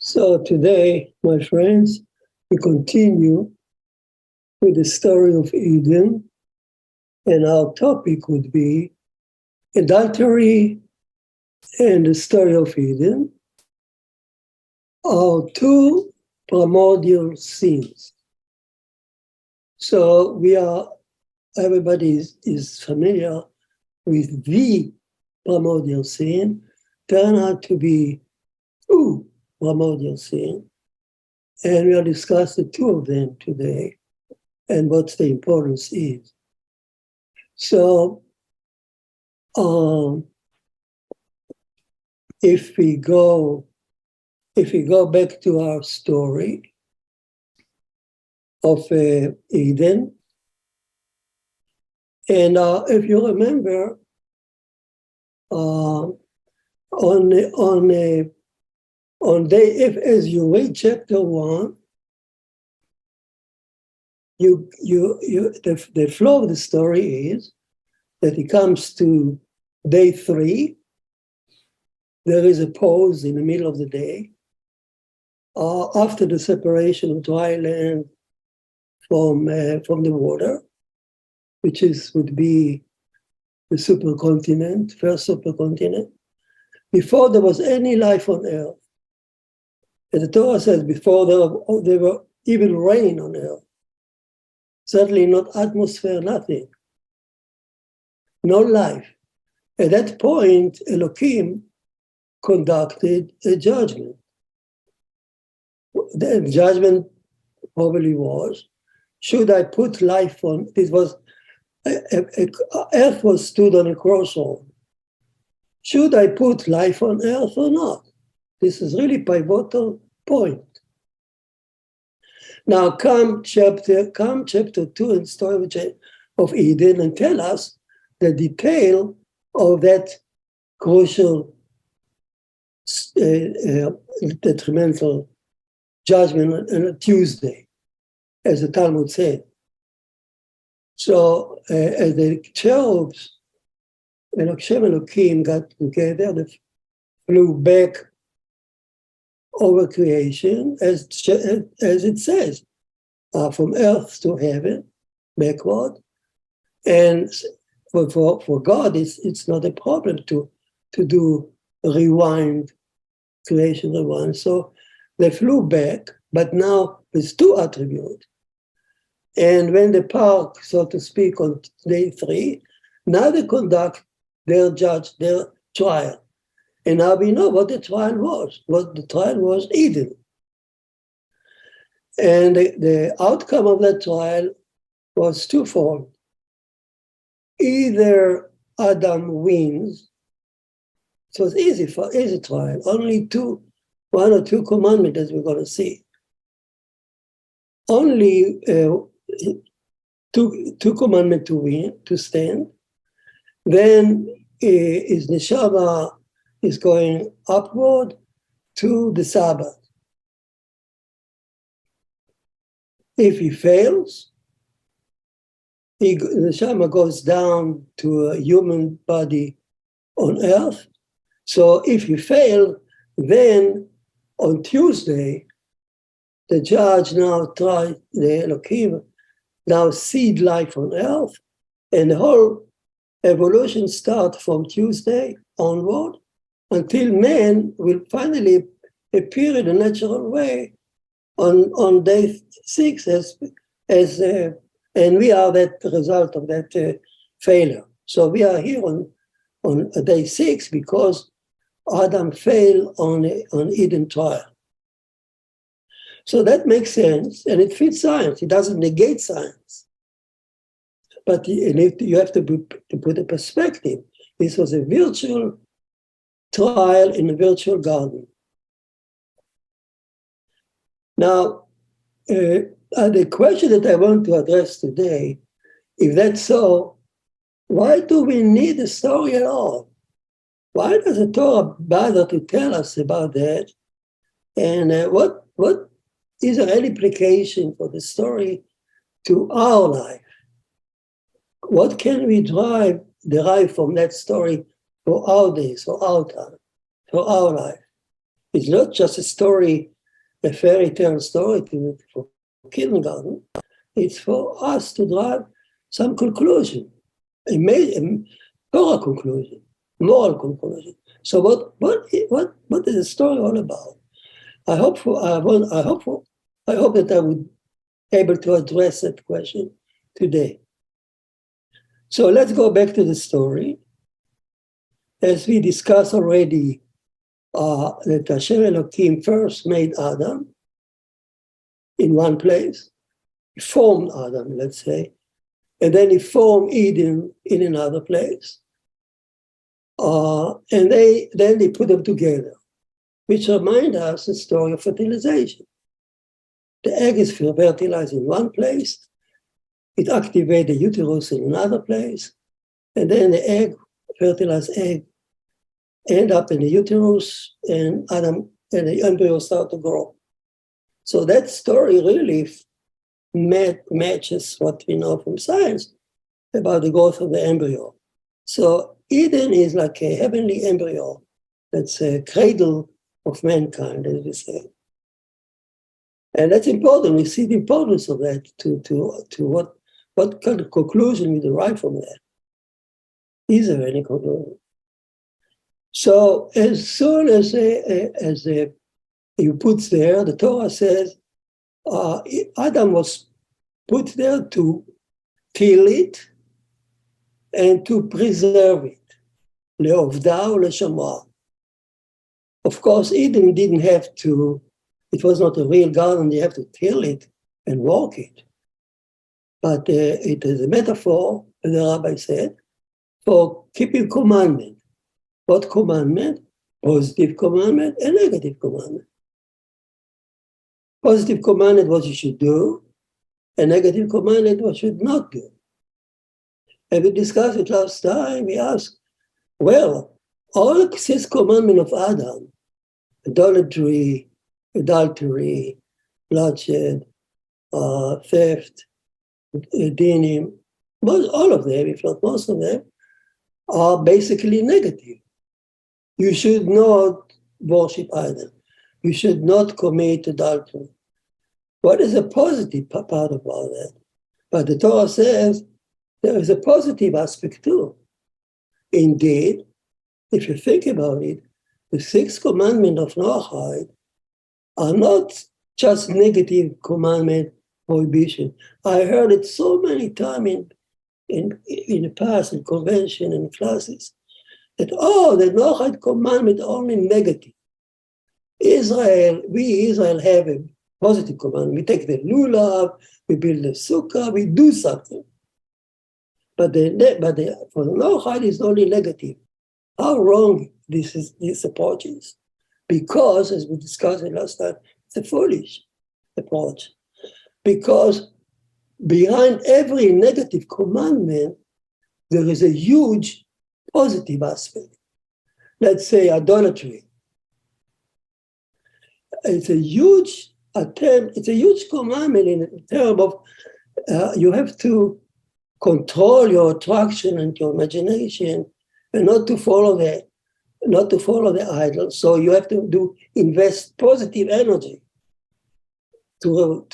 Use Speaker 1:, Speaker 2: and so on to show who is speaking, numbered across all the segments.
Speaker 1: So today, my friends, we continue with the story of Eden, and our topic would be adultery and the story of Eden are two primordial sins. So everybody is familiar with the primordial sin, turn out to be two primordial sin, and we'll discuss the two of them today and what the importance is. So if we go back to our story of Eden, and if you remember, as you read chapter 1, the flow of the story is that it comes to day 3. There is a pause in the middle of the day after the separation of dry land from the water, which would be the supercontinent, first supercontinent, before there was any life on earth. And the Torah says before there were even rain on earth. Certainly not atmosphere, nothing. No life. At that point, Elohim conducted a judgment. The judgment probably was, should I put life on, earth was stood on a crossroad. Should I put life on earth or not? This is really pivotal point. Now come chapter 2 in the story of Eden and tell us the detail of that crucial detrimental judgment on a Tuesday, as the Talmud said. So as the cherubs and Hashem and Elohim got together, they flew back over creation, as it says, from earth to heaven, backward. And for God, it's not a problem to do creation rewind. So they flew back, but now with two attributes. And when they park, so to speak, on day 3, now they conduct their trial. And now we know what the trial was. What the trial was, Eden. And the outcome of that trial was twofold. Either Adam wins, so it's easy trial, only one or two commandments as we're going to see. Only two commandments to win, to stand. Then his neshama is going upward to the Sabbath. If he fails, the neshama goes down to a human body on earth. So if he failed, then on Tuesday, the judge the Elohim now seed life on earth, and the whole evolution starts from Tuesday onward until man will finally appear in a natural way on day 6 and we are that result of that failure. So we are here on day 6 because Adam failed on Eden trial. So that makes sense, and it fits science. It doesn't negate science. But you have to put a perspective. This was a virtual trial in a virtual garden. Now, the question that I want to address today, if that's so, why do we need a story at all? Why does the Torah bother to tell us about that? And what is there any implication for the story to our life? What can we derive from that story for our days, for our time, for our life? It's not just a story a fairy tale story for kindergarten. It's for us to drive some conclusion, a Torah conclusion, moral conclusion. So what is the story all about? I hope that I would be able to address that question today. So let's go back to the story. As we discussed already, that Hashem Elohim first made Adam in one place. He formed Adam, let's say, and then he formed Eden in another place. And then they put them together, which reminds us the story of fertilization. The egg is fertilized in one place, it activates the uterus in another place, and then the fertilized egg, end up in the uterus, and Adam and the embryo start to grow. So that story really matches what we know from science about the growth of the embryo. So Eden is like a heavenly embryo that's a cradle of mankind, as we say. And that's important. We see the importance of that to what kind of conclusion we derive from that. Is there any conclusion? So as soon as you put there, the Torah says Adam was put there to kill it and to preserve it. Le'ovda u'leshamra. Of course, Eden didn't have to, it was not a real garden, you have to till it and walk it. But it is a metaphor, as the rabbi said, for keeping commandment. What commandment? Positive commandment and negative commandment. Positive commandment, what you should do, and negative commandment, what you should not do. And we discussed it last time. We asked, well, all 6 commandments of Adam, adultery, bloodshed, theft, dinim, all of them, if not most of them, are basically negative. You should not worship idols. You should not commit adultery. What is a positive part about that? But the Torah says there is a positive aspect too. Indeed, if you think about it, the 6 commandments of Noachide are not just negative commandment prohibition. I heard it so many times in the past, in convention and classes, that, the Noachide commandment only negative. We Israel have a positive commandment. We take the lulav, we build the sukkah, we do something. But for the Noachide is only negative. How wrong this approach is. Because, as we discussed last time, it's a foolish approach. Because behind every negative commandment, there is a huge positive aspect. Let's say idolatry. It's a huge attempt, it's a huge commandment in terms of you have to control your attraction and your imagination and not to follow the idol. So you have to invest positive energy to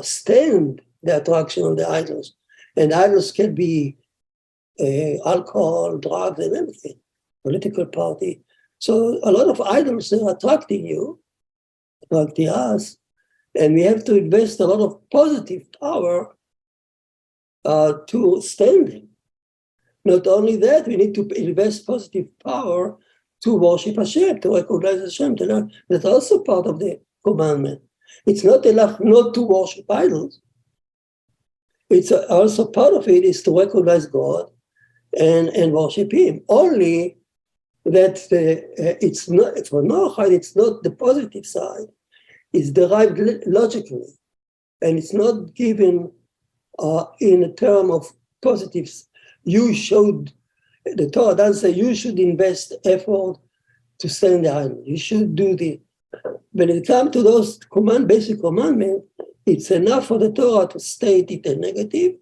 Speaker 1: stand the attraction of the idols. And idols can be alcohol, drugs, and everything, political party. So a lot of idols are attracting you, attracting us, and we have to invest a lot of positive power to stand them. Not only that, we need to invest positive power to worship Hashem, to recognize Hashem. That's also part of the commandment. It's not enough not to worship idols. It's also part of it is to recognize God and worship Him. Only that it's not for Noachide. It's not the positive side. It's derived logically, and it's not given in a term of positives. The Torah doesn't say you should invest effort to stand the idol. You should do the. When it comes to those basic commandments, it's enough for the Torah to state it a negative,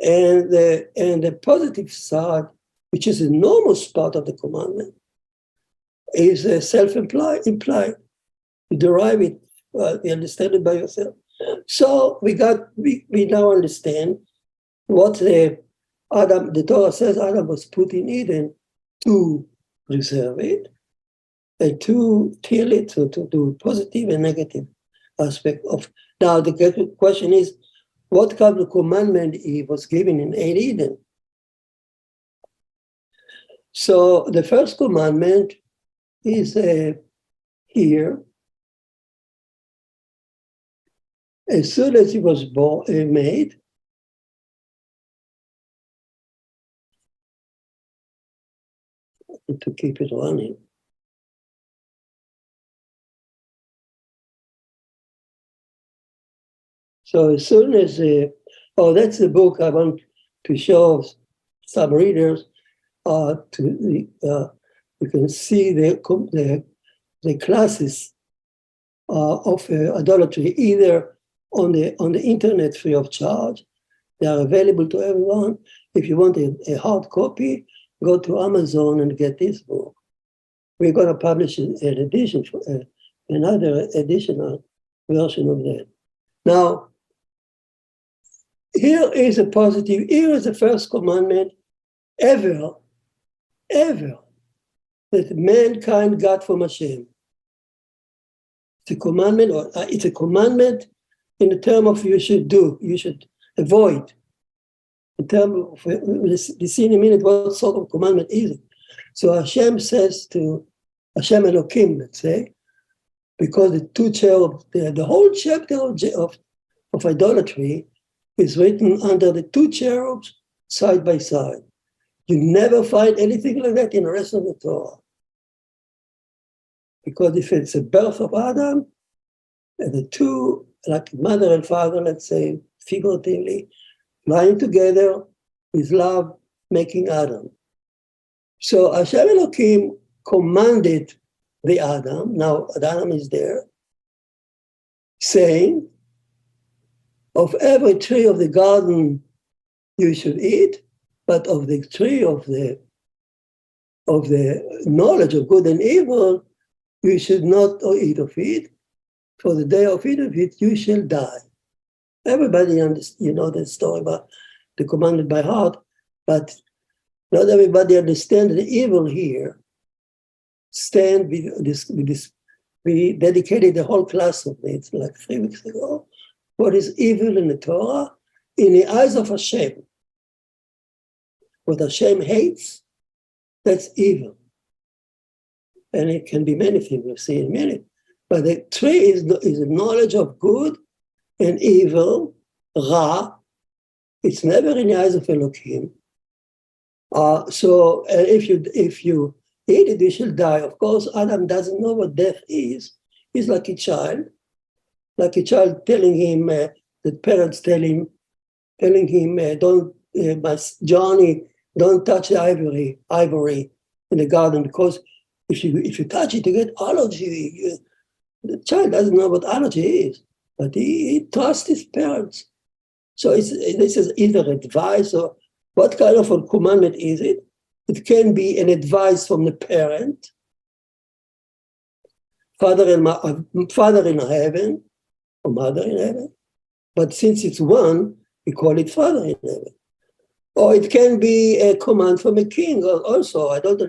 Speaker 1: and the positive side, which is an enormous part of the commandment, is self-implied. You derive it, you understand it by yourself. So we now understand what the Torah says Adam was put in Eden to preserve it and to kill it, to do positive and negative aspect of. Now the question is, what kind of commandment he was given in Eden? So the first commandment is here. As soon as he was made, to keep it running. So as soon as, that's the book I want to show some readers. You can see the classes of adultery either on the internet free of charge. They are available to everyone. If you want a hard copy, go to Amazon and get this book. We're going to publish an edition, another additional version of that. Now, here is the first commandment ever that mankind got from Hashem. It's a commandment in the term of you should avoid. In terms of, we'll see in a minute what sort of commandment is it. So Hashem says to Hashem Elohim, let's say, because the two cherubs, the whole chapter of idolatry is written under the two cherubs side by side. You never find anything like that in the rest of the Torah. Because if it's a birth of Adam, and the two, like mother and father, let's say, figuratively, lying together with love, making Adam. So Hashem Elohim commanded the Adam, now Adam is there, saying, of every tree of the garden you should eat, but of the tree of the knowledge of good and evil, you should not eat of it. For the day of eating of it, you shall die. Everybody understands, the story about the commandment by heart, but not everybody understands the evil here. We dedicated the whole class of it, like 3 weeks ago. What is evil in the Torah? In the eyes of Hashem. What Hashem hates, that's evil. And it can be many things, we'll see in a minute. But the tree is a knowledge of good and evil, Ra. It's never in the eyes of Elohim. So if you eat it, you shall die. Of course, Adam doesn't know what death is. He's like a child telling him, the parents telling him, Johnny, don't touch the ivory in the garden, because if you touch it, you get allergy. The child doesn't know what allergy is, but he trusts his parents. So this is either advice or what kind of a commandment is it? It can be an advice from the parent, father in heaven, or mother in heaven. But since it's one, we call it father in heaven. Or it can be a command from a king also. I don't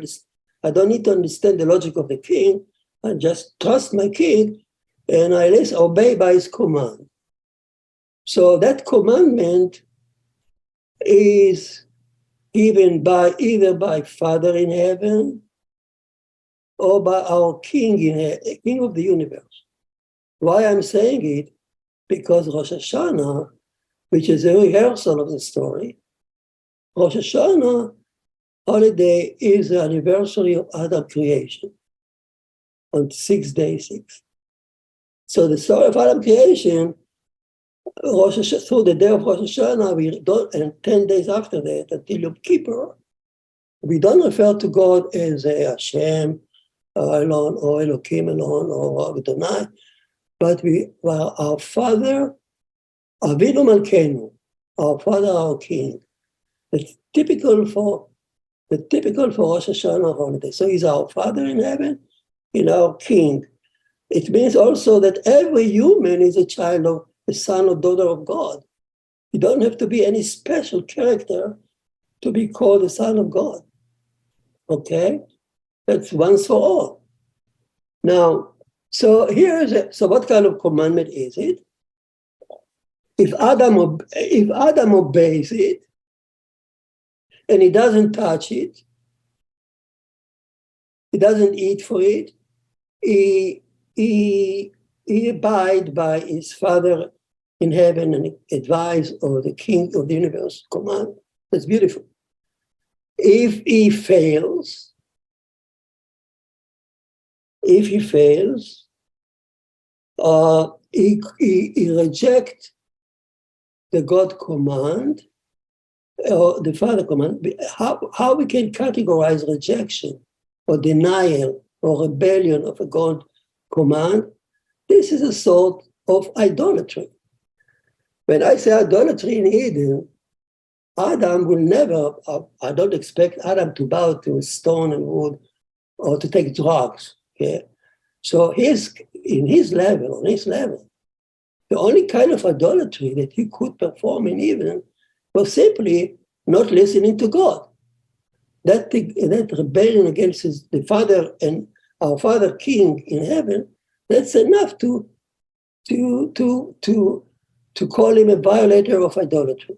Speaker 1: need to understand the logic of the king. I just trust my king and I obey by his command. So that commandment is given either by Father in heaven or by our King King of the universe. Why I'm saying it? Because Rosh Hashanah, which is a rehearsal of the story, Rosh Hashanah holiday is the anniversary of Adam creation on 6 day 6. So the story of Adam creation, through the day of Rosh Hashanah, and 10 days after that, until Yom Kippur, we don't refer to God as Hashem alone, or Elohim alone, or Adonai, but our Father, Avinu Malkeinu, our Father, our King. It's typical for Rosh Hashanah holiday. So he's our Father in heaven, our King. It means also that every human is a child of a son or daughter of God. You don't have to be any special character to be called a son of God. Okay? That's once for all. Now, so so what kind of commandment is it? If Adam obeys it and he doesn't touch it, he doesn't eat for it, he abide by his Father in heaven and advice of the King of the universe command. That's beautiful. If he fails, he rejects the God command or the Father command. How we can categorize rejection or denial or rebellion of a God command? This is a sort of idolatry. When I say idolatry in Eden, Adam will never, I don't expect Adam to bow to stone and wood or to take drugs. Okay? So on his level, the only kind of idolatry that he could perform in Eden was simply not listening to God. That rebellion against the Father and our Father King in heaven, that's enough to call him a violator of idolatry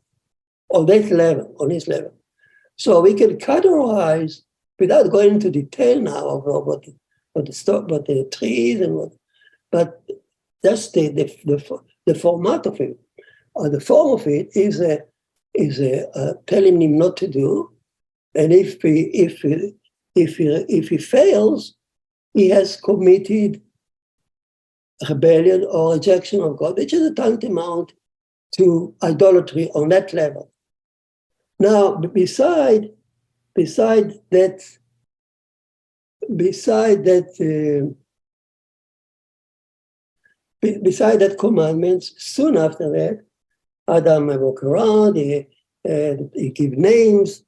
Speaker 1: on his level. So we can categorize, without going into detail now of what the trees and what, but that's the format of it. The form of it is telling him not to do, and if he fails, he has committed rebellion or rejection of God, which is a tantamount to idolatry on that level. Now, beside that commandments, soon after that, Adam walk around, he give names,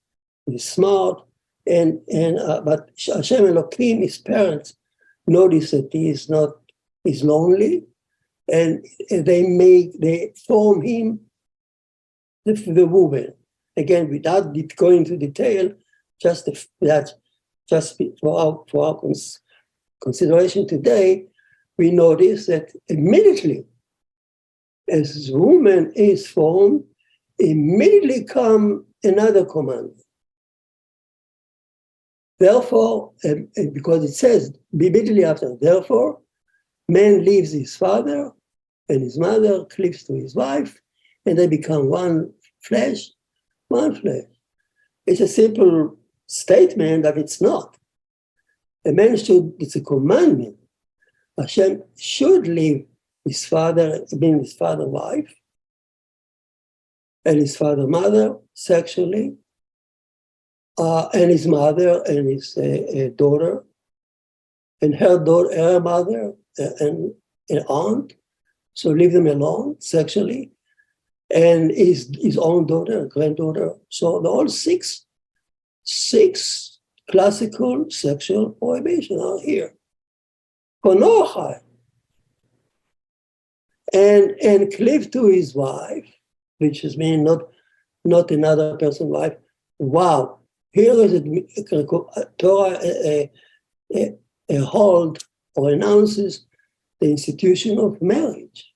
Speaker 1: he's smart, but Hashem Elohim, his parents, notice that he's lonely, and they form him the woman. Again, without going into detail, just for our consideration today, we notice that immediately, as woman is formed, immediately come another command. Therefore, because it says immediately after, therefore, man leaves his father and his mother, cleaves to his wife, and they become one flesh. It's a simple statement, but it's not. It's a commandment. Hashem should leave his father, being his father wife, and his father mother sexually, and his mother and his daughter, and her mother and aunt. So leave them alone sexually, and his own daughter, granddaughter. So the all six classical sexual prohibitions are here. Konochai. And cleave to his wife, which is mean not another person's wife. Wow, here is a Torah hold or announces the institution of marriage.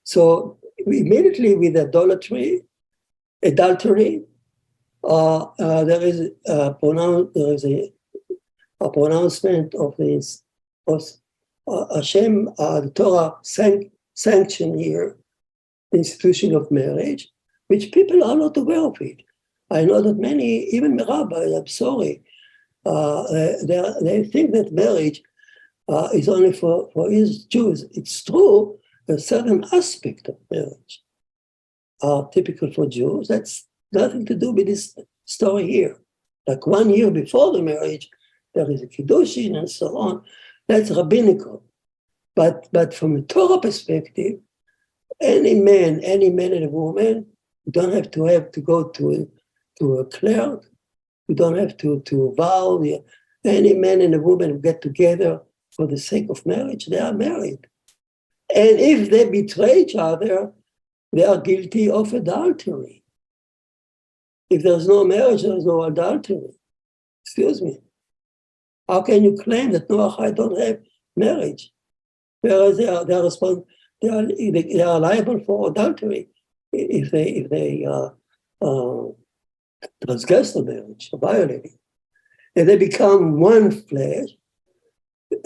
Speaker 1: So immediately with adultery, there is a pronouncement of this. Hashem, the Torah sanctioned here the institution of marriage, which people are not aware of it. I know that many, even rabbis, I'm sorry, they think that marriage is only for his Jews. It's true, a certain aspect of marriage are typical for Jews. That's nothing to do with this story here. Like 1 year before the marriage, there is a kiddushin and so on. That's rabbinical. But from a Torah perspective, any man and a woman, you don't have to go to a clerk. You don't have to vow. Any man and a woman get together for the sake of marriage, they are married. And if they betray each other, they are guilty of adultery. If there's no marriage, there's no adultery. Excuse me. How can you claim that Noachide don't have marriage? Whereas they are liable for adultery if they transgress the marriage, violate it. And they become one flesh,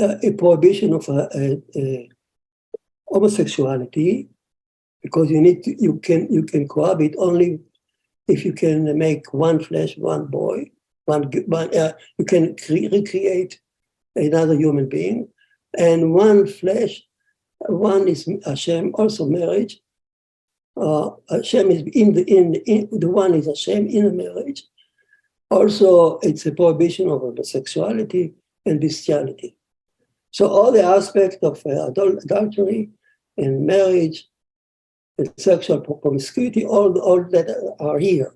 Speaker 1: a prohibition of homosexuality, because you can cohabit only if you can make one flesh, one boy, you can recreate another human being, and one flesh, one is Hashem, also marriage. Hashem is the one is Hashem in the marriage. Also, it's a prohibition of homosexuality and bestiality. So all the aspects of adultery and marriage and sexual promiscuity, all that are here.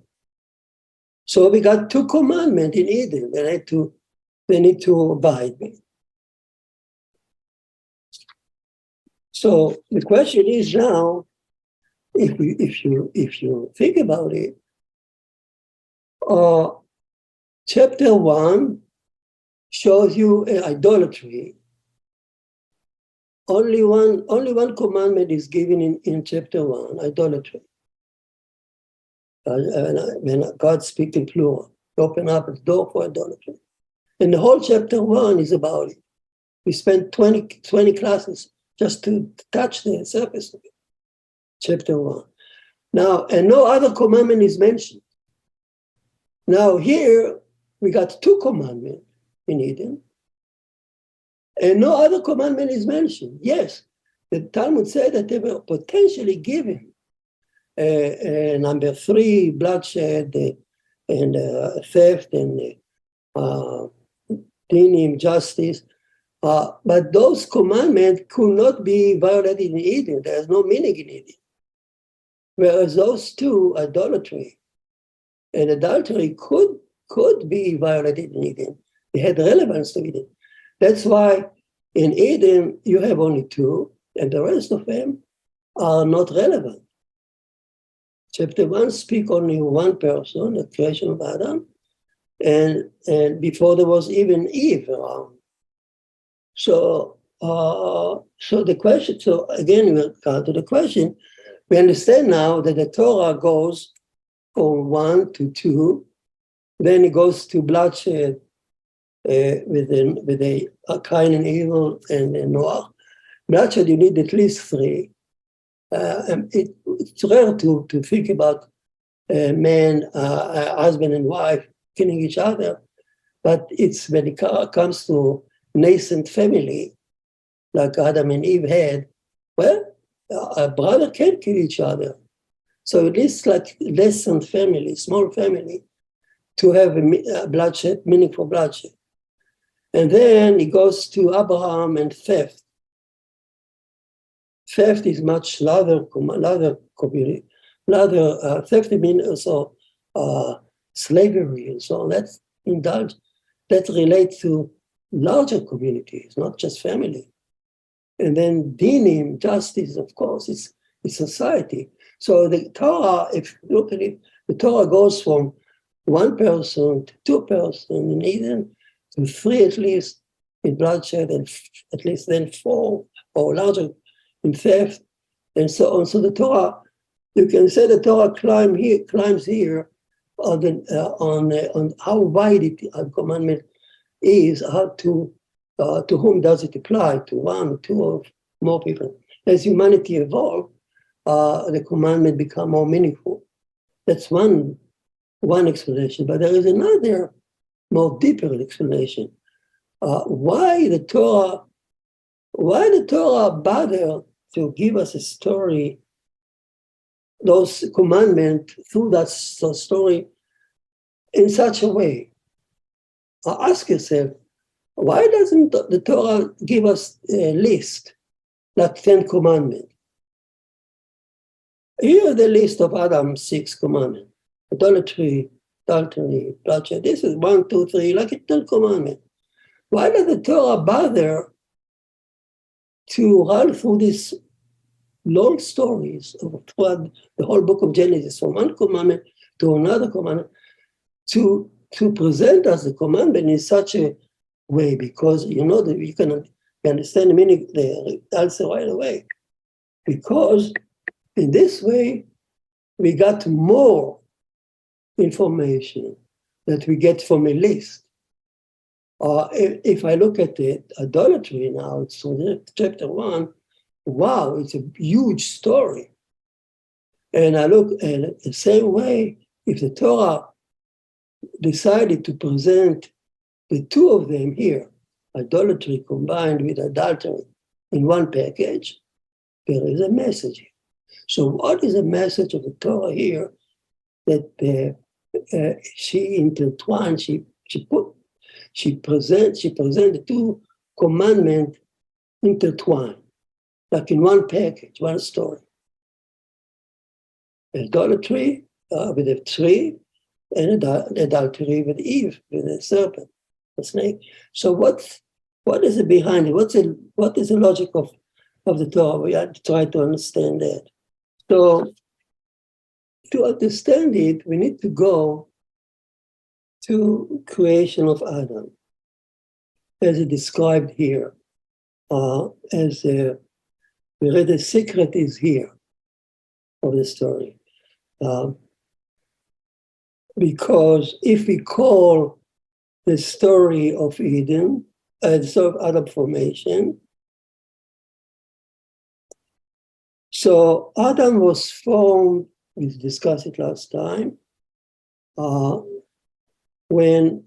Speaker 1: So we got 2 commandments in Eden. They need to abide by. So the question is now, if you think about it, chapter 1 shows you idolatry. Only one commandment is given in chapter 1, idolatry. When God speaks in plural, open up the door for idolatry. And the whole chapter 1 is about it. We spent 20 classes just to touch the surface of it. Chapter 1. Now, and no other commandment is mentioned. Now here, we got 2 commandments in Eden, and no other commandment is mentioned. Yes, the Talmud said that they were potentially given. Number 3, bloodshed, and theft, and dinim, justice. But those commandments could not be violated in Eden. There's no meaning in Eden. Whereas those 2, idolatry and adultery, could be violated in Eden. They had relevance to Eden. That's why in Eden you have only 2, and the rest of them are not relevant. Chapter 1 speaks only one person, the creation of Adam, and before there was even Eve around. So the question. So again, we come to the question. We understand now that the Torah goes from 1 to 2, then it goes to bloodshed with a Cain and Abel and Noah. Bloodshed, you need at least 3. It's rare to think about men, husband and wife killing each other, but it's when it comes to nascent family, like Adam and Eve had, well, a brother can kill each other. So it is like nascent family, small family, to have a bloodshed, meaningful bloodshed. And then it goes to Abraham and theft. Theft is much larger community. Theft means also slavery and so on. That relates to larger communities, not just family. And then dinim, justice, of course, it's society. So the Torah, if you look at it, the Torah goes from 1 person to 2 persons in Eden to 3 at least in bloodshed, and at least then 4 or larger in theft, and so on. So the Torah, you can say the Torah climbs here on how wide the commandment is, how to whom does it apply, to 1, 2, or more people. As humanity evolved, the commandment become more meaningful. That's one explanation, but there is another more deeper explanation. Why the Torah bother to give us a story, those commandments through that story in such a way? Ask yourself, why doesn't the Torah give us a list, like 10 commandments? Here the list of Adam's 6 commandments. Adultery, bloodshed. This is 1, 2, 3, like a 10 commandments. Why does the Torah bother to run through these long stories of the whole book of Genesis, from one commandment to another commandment, to present us the commandment in such a way, because you know that you can understand the meaning, the answer right away. Because in this way, we got more information that we get from a list. If I look at it, adultery now, it's from chapter 1, wow, it's a huge story. And I look at it the same way, if the Torah decided to present the two of them here, adultery combined with adultery, in one package, there is a message here. So what is the message of the Torah here that she intertwined, she present the two commandments intertwined, like in one package, one story. Adultery with the tree, and adultery with Eve, with the serpent, the snake. So what is it behind it? What is the logic of the Torah? We have to try to understand that. So to understand it, we need to go to creation of Adam, as it described here. We read the secret is here of the story. Because if we call the story of Eden, the story of Adam formation, so Adam was formed, we discussed it last time, when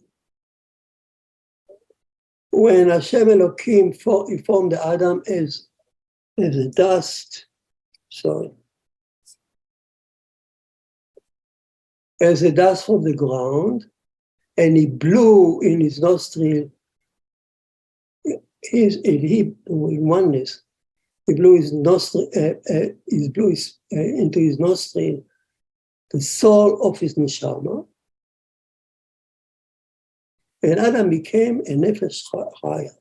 Speaker 1: Hashem Elohim formed Adam as a dust, as a dust from the ground, and he blew in his nostril, in oneness, he blew his nostril, into his nostril the soul of his neshama, and Adam became a nefesh chaya,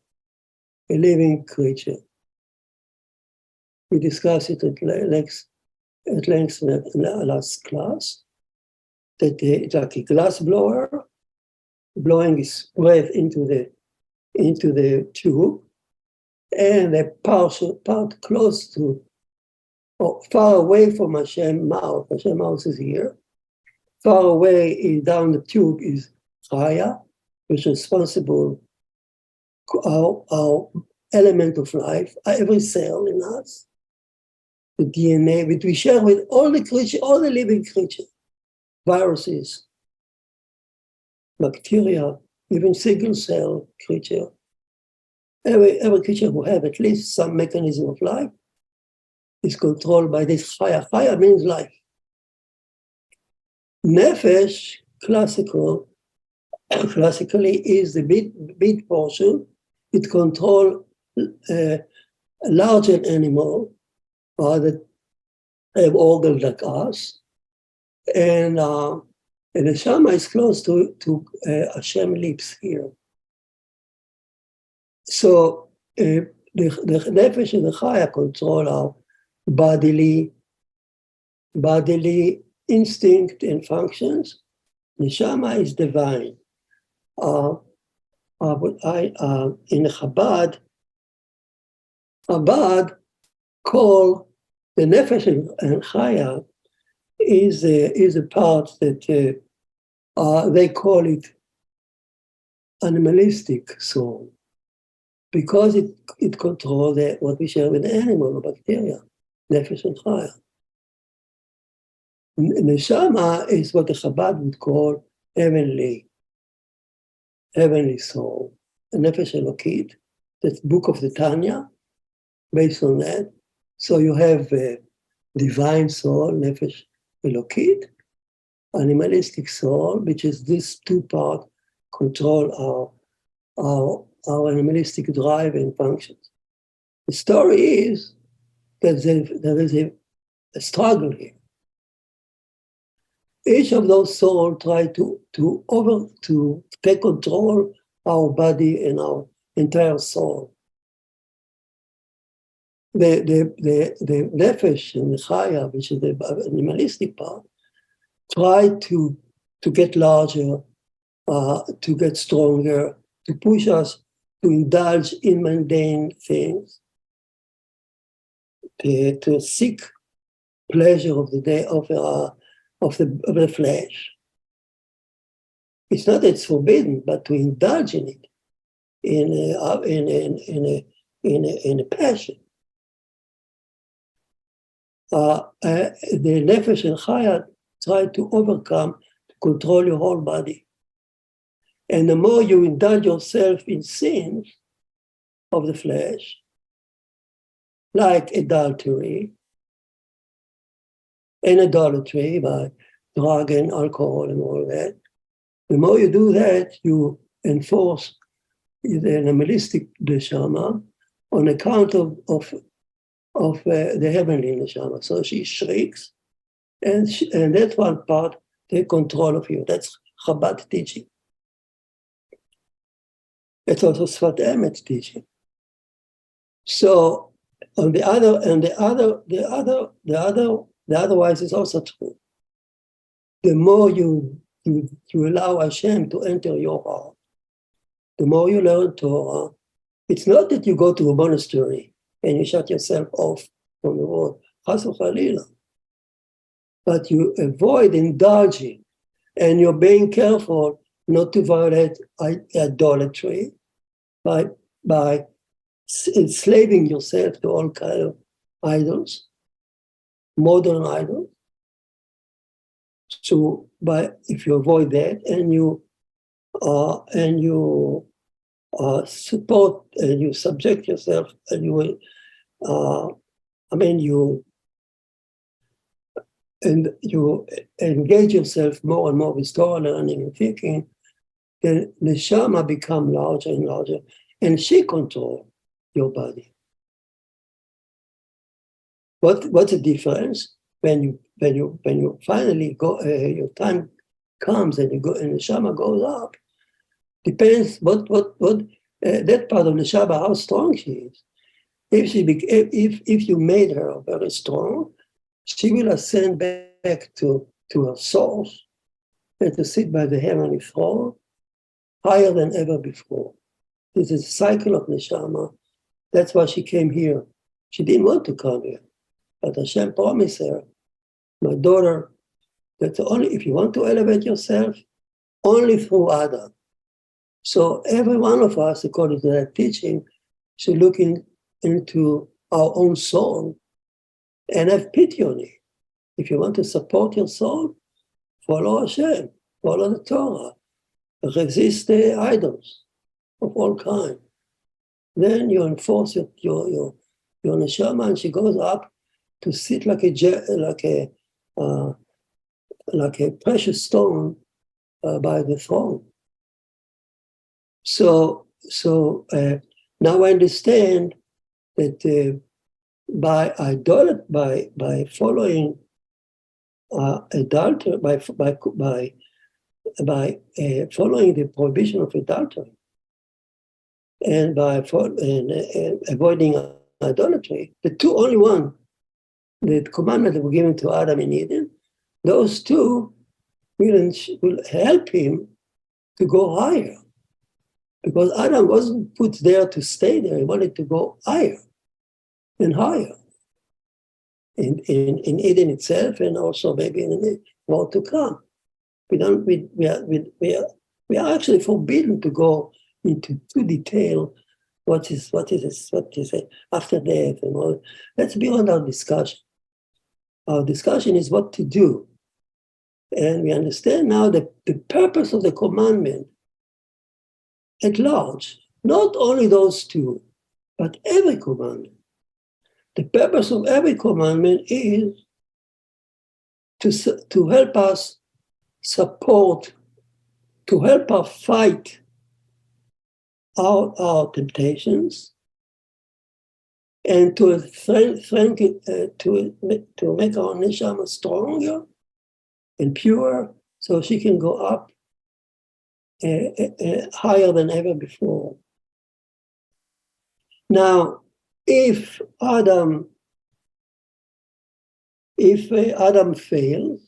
Speaker 1: a living creature. We discussed it at length in the last class, that it's like a glass blower blowing his breath into the tube, and a part close to, or far away from Hashem's mouth. Hashem's mouth is here. Far away down the tube is Chaya, which is responsible for our element of life, every cell in us, the DNA, which we share with all the creatures, all the living creatures, viruses, bacteria, even single cell creature. Every creature who have at least some mechanism of life is controlled by this Chaya. Chaya means life. Nefesh, classically, is the big portion. It controls a larger animal that have organs like us. And the Neshama is close to Hashem lips here. So the Nefesh and the Chaya control our bodily instinct and functions. Neshama is divine. In Chabad call the Nefesh and Chaya is a part that they call it animalistic soul, because it controls what we share with the animal or bacteria, Nefesh and Chaya. Neshama is what the Chabad would call heavenly soul, a Nefesh Elokit. That's book of the Tanya, based on that. So you have a divine soul, Nefesh Elokit, animalistic soul, which is this two part control our animalistic drive and functions. The story is that there is a struggle here. Each of those souls try to take control our body and our entire soul. the nefesh and the chaya, which is the animalistic part, try to get larger, to get stronger, to push us to indulge in mundane things, to seek pleasure of the day of the flesh. It's not that it's forbidden, but to indulge in it in a passion. The nefesh and chaya try to overcome, to control your whole body. And the more you indulge yourself in sins of the flesh, like adultery and idolatry by drug and alcohol and all that, the more you do that, you enforce the animalistic neshama on account of the heavenly neshama. So she shrieks, and that one part take control of you. That's Chabad teaching. It's also Sfat Emet's teaching. So on the otherwise is also true. The more you allow Hashem to enter your heart, the more you learn Torah. It's not that you go to a monastery and you shut yourself off from the world, Chas v'Chalila, but you avoid indulging, and you're being careful not to violate idolatry by enslaving yourself to all kinds of idols, modern idols. So, if you avoid that and you support and you subject yourself and you engage yourself more and more with Torah learning and thinking, then the neshama become larger and larger, and she controls your body. What's the difference when you finally go? Your time comes and you go, and the neshama goes up. Depends what that part of the neshama, how strong she is. If you made her very strong, she will ascend back to her source and to sit by the heavenly throne higher than ever before. This is a cycle of neshama. That's why she came here. She didn't want to come here, but Hashem promised her, my daughter, that's only if you want to elevate yourself, only through Adam. So every one of us, according to that teaching, should look into our own soul and have pity on it. If you want to support your soul, follow Hashem, follow the Torah, resist the idols of all kinds. Then you enforce your neshama, and she goes up to sit like a precious stone by the throne. So now I understand that by following adultery, by following the prohibition of adultery, and by avoiding idolatry, the two only one, the commandments that were given to Adam in Eden, those two will help him to go higher. Because Adam wasn't put there to stay there. He wanted to go higher and higher in Eden itself, and also maybe in the world to come. We are actually forbidden to go into too detail what is after death and all. That's beyond our discussion. Our discussion is what to do. And we understand now that the purpose of the commandment at large, not only those two, but every commandment. The purpose of every commandment is to help us support, to help us fight our temptations, and to make our neshama stronger and pure, so she can go up higher than ever before. Now, if Adam fails,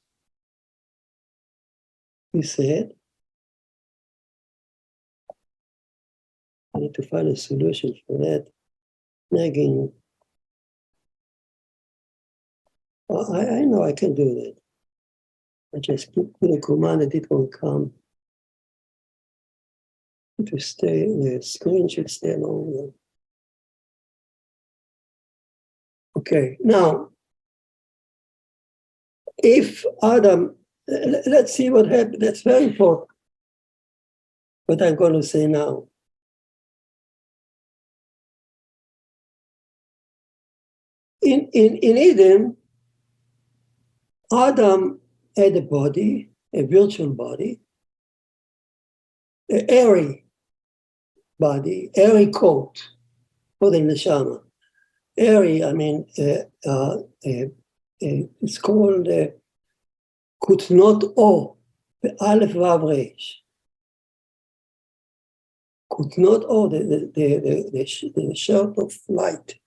Speaker 1: he said, I need to find a solution for that nagging. I know I can do that. I just put a command that it won't come. To stay, the screen should stay longer. Okay, now, if Adam, let's see what happened. That's very important, what I'm going to say now. In Eden, Adam had a body, a virtual body, an airy body, airy coat for the neshama. Airy, I mean, it's called kutnot o, the aleph vav reish. Kutnot o, the shirt of light.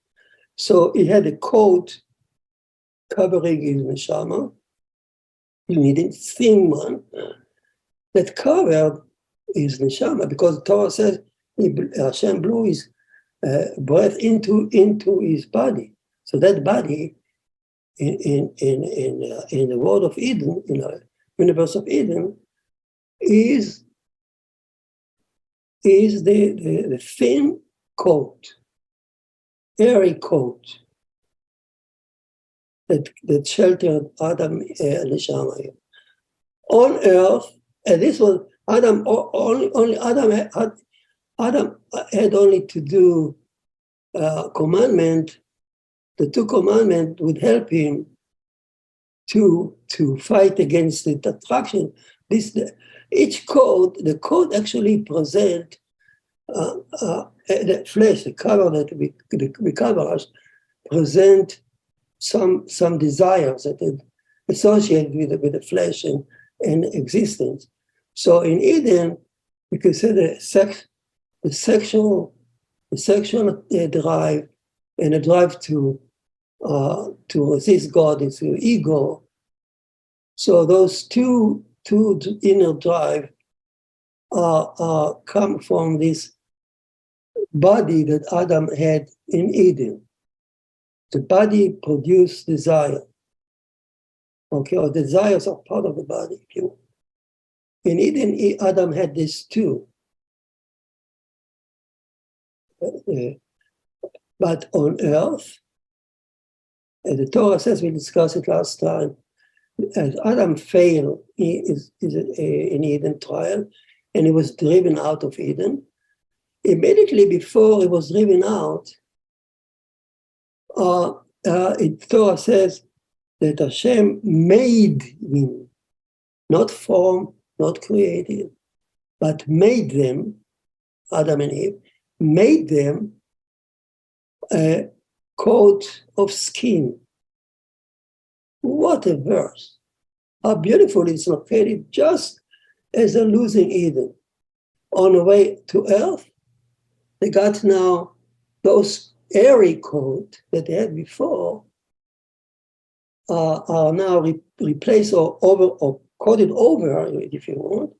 Speaker 1: So he had a coat covering his neshama. He needed a thin one that covered his neshama, because the Torah says Hashem blew his breath into his body. So that body in the world of Eden, in the universe of Eden, is the thin coat, airy coat that sheltered Adam and neshama. On earth, and this was Adam. Only Adam had only to do commandment. The two commandments would help him to fight against the attraction. Each code, the code actually present the flesh, the cover that we cover us, present some desires that are associated with the flesh and existence. So in Eden, we consider the sexual drive and a drive to resist God is ego. So those two inner drive come from this body that Adam had in Eden. The body produced desire. Okay, or desires are part of the body. In Eden, Adam had this too. But on earth, as the Torah says, we discussed it last time, as Adam failed in Eden trial, and he was driven out of Eden. Immediately before he was driven out, Torah says that Hashem made him, not formed, not created, but made them, Adam and Eve, made them a coat of skin. What a verse. How beautiful it's located just as they're losing Eden. On the way to earth, they got now those airy coat that they had before are now replaced or coated over, if you want,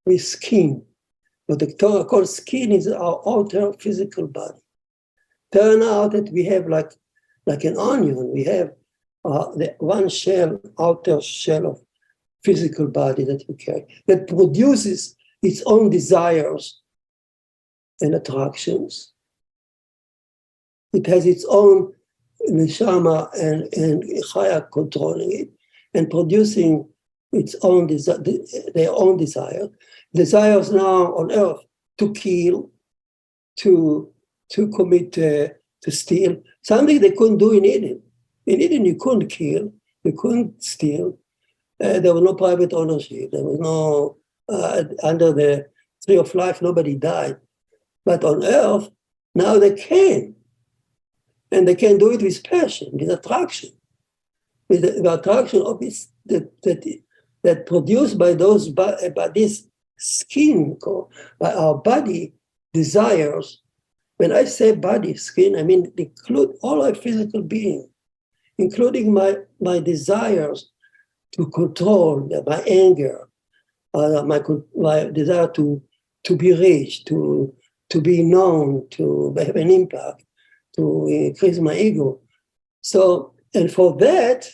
Speaker 1: with skin. What the Torah calls skin is our outer physical body. Turn out that we have like an onion, we have the one shell, outer shell of physical body that we carry, that produces its own desires and attractions. It has its own neshama and chaya controlling it and producing its own their own desire. Desires now on earth to kill, to commit, to steal, something they couldn't do in Eden. In Eden, you couldn't kill, you couldn't steal. There was no private ownership. There was no, under the tree of life, nobody died. But on earth, now they can. And they can do it with passion, with attraction. With the attraction of this, that produced by this skin, by our body desires When I say body, skin, I mean include all our physical being, including my desires to control, my anger, my desire to be rich, to be known, to have an impact, to increase my ego. So, and for that,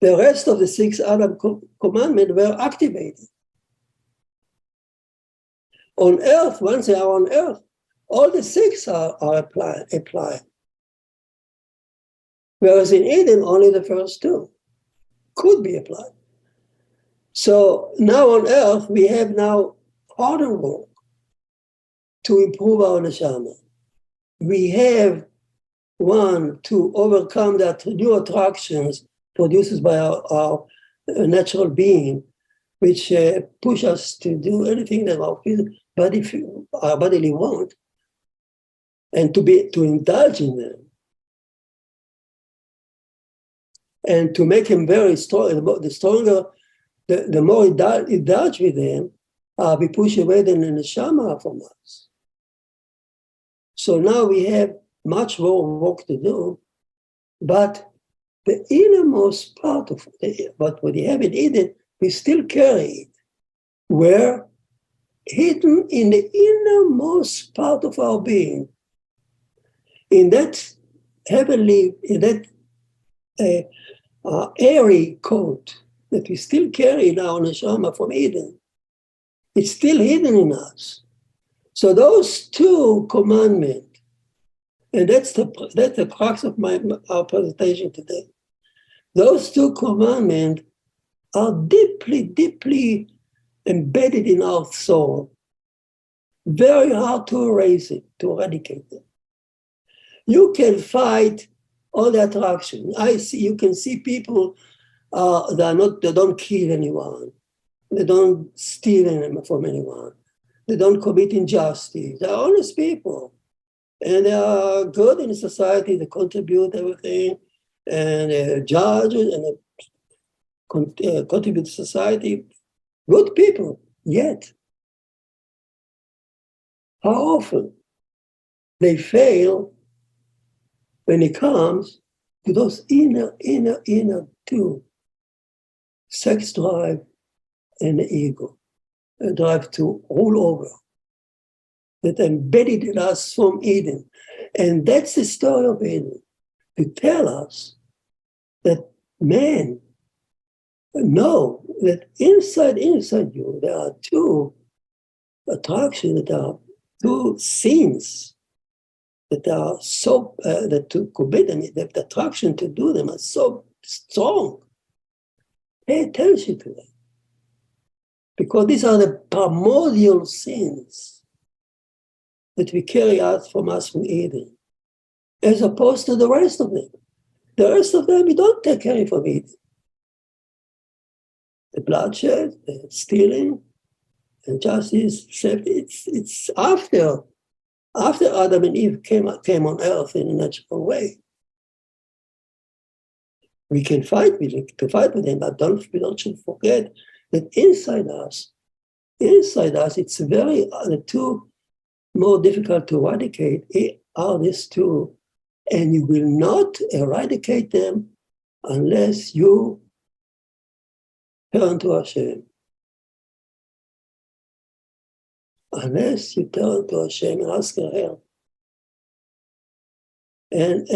Speaker 1: the rest of the 6 other commandments were activated. On earth, once they are on earth, all the 6 are applied. Whereas in Eden, only the first 2 could be applied. So now on earth, we have now harder work to improve our neshama. We have to overcome that new attractions produced by our natural being, which push us to do anything that our bodily want, and to indulge in them, and to make him very strong. The stronger, the more indulge with them, we push away the neshama from us. So now we have much more work to do, but the innermost part of what we have in Eden, we still carry it. Where hidden in the innermost part of our being, in that heavenly, in that airy coat that we still carry in our neshama from Eden, it's still hidden in us. So those 2 commandments, and that's the crux of our presentation today. Those 2 commandments are deeply, deeply embedded in our soul. Very hard to erase it, to eradicate them. You can fight all the attraction. You can see people they don't kill anyone. They don't steal from anyone. They don't commit injustice. They're honest people. And they are good in society. They contribute everything. And they're judges and they contribute to society. Good people. Yet, how often they fail when it comes to those inner 2, sex drive and the ego, a drive to rule over, that embedded in us from Eden. And that's the story of Eden, to tell us that man, know that inside you, there are 2 attractions, that are 2 sins that are so, that to commit them, the attraction to do them are so strong. Pay attention to them. Because these are the primordial sins that we carry out from us from Eden, as opposed to the rest of them. The rest of them we don't take care from Eden. The bloodshed, the stealing, injustice, it's after Adam and Eve came on earth in a natural way. We can fight with them, but we don't forget that inside us, it's very, the 2 more difficult to eradicate are these 2. And you will not eradicate them unless you turn to Hashem. Unless you turn to Hashem and ask for help. And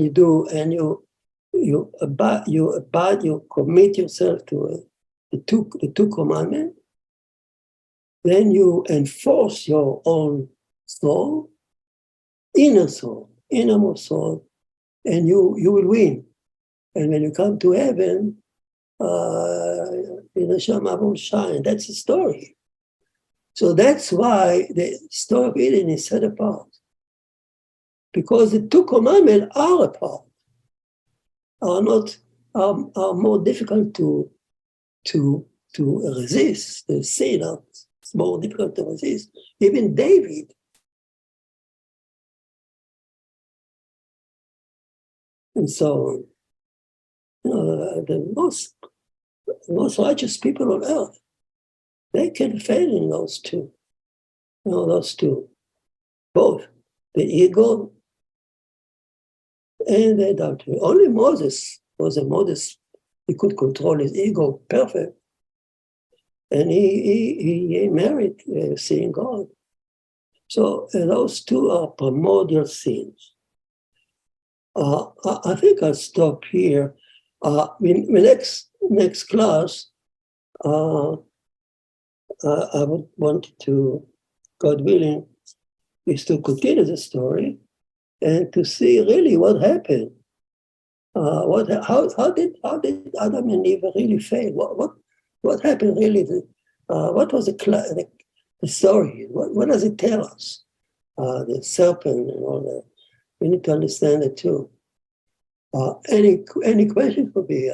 Speaker 1: you do, and you commit yourself to the two commandments. Then you enforce your own soul, innermost soul, and you will win. And when you come to heaven, Neshama will shine. That's the story. So that's why the story of Eden is set apart. Because the 2 commandments are apart, are more difficult to resist. The sin is more difficult to resist. Even David, and so on. The most righteous people on earth, they can fail in those two. Those 2. both the ego and the adultery. Only Moses was a modest, he could control his ego perfect. And he married seeing God. So those two are primordial sins. I think I'll stop here. In the next class, I would want to, God willing, is to continue the story and to see really what happened. How did Adam and Eve really fail? What happened really? What was the story? What does it tell us? The serpent and all that. We need to understand it too. Any questions would be